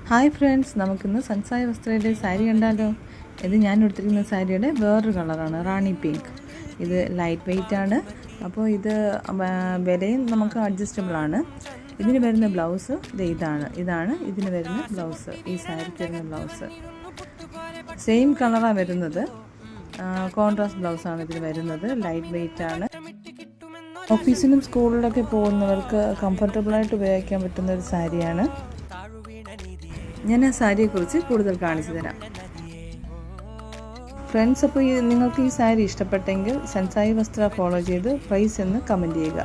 Hi friends, നമുക്കിന്ന് സൻസായി വസ്ത്രയുടെ സാരി കണ്ടാലോ. ഇത് ഞാൻ എടുത്തിരിക്കുന്ന സാരിയുടെ വേറൊരു കളറാണ്, റാണി പിങ്ക്. ഇത് ലൈറ്റ് വെയ്റ്റ് ആണ്. അപ്പോൾ ഇത് വിലയും നമുക്ക് അഡ്ജസ്റ്റബിൾ ആണ്. ഇതിന് വരുന്ന ബ്ലൗസ് ഇതാണ് ഇതിന് വരുന്ന ബ്ലൗസ്. ഈ സാരിക്ക് വരുന്ന ബ്ലൗസ് സെയിം കളറാണ് വരുന്നത്. കോൺട്രാസ്റ്റ് ബ്ലൗസാണ് ഇതിന് വരുന്നത്. ലൈറ്റ് വെയ്റ്റ് ആണ്. ഓഫീസിലും സ്കൂളിലൊക്കെ പോകുന്നവർക്ക് കംഫർട്ടബിളായിട്ട് ഉപയോഗിക്കാൻ പറ്റുന്ന ഒരു സാരിയാണ്. ഞാൻ ആ സാരിയെക്കുറിച്ച് കൂടുതൽ കാണിച്ചു തരാം ഫ്രണ്ട്സ്. അപ്പോൾ നിങ്ങൾക്ക് ഈ സാരി ഇഷ്ടപ്പെട്ടെങ്കിൽ സൻസായി വസ്ത്ര ഫോളോ ചെയ്ത് പ്രൈസ് എന്ന് കമൻറ്റ് ചെയ്യുക.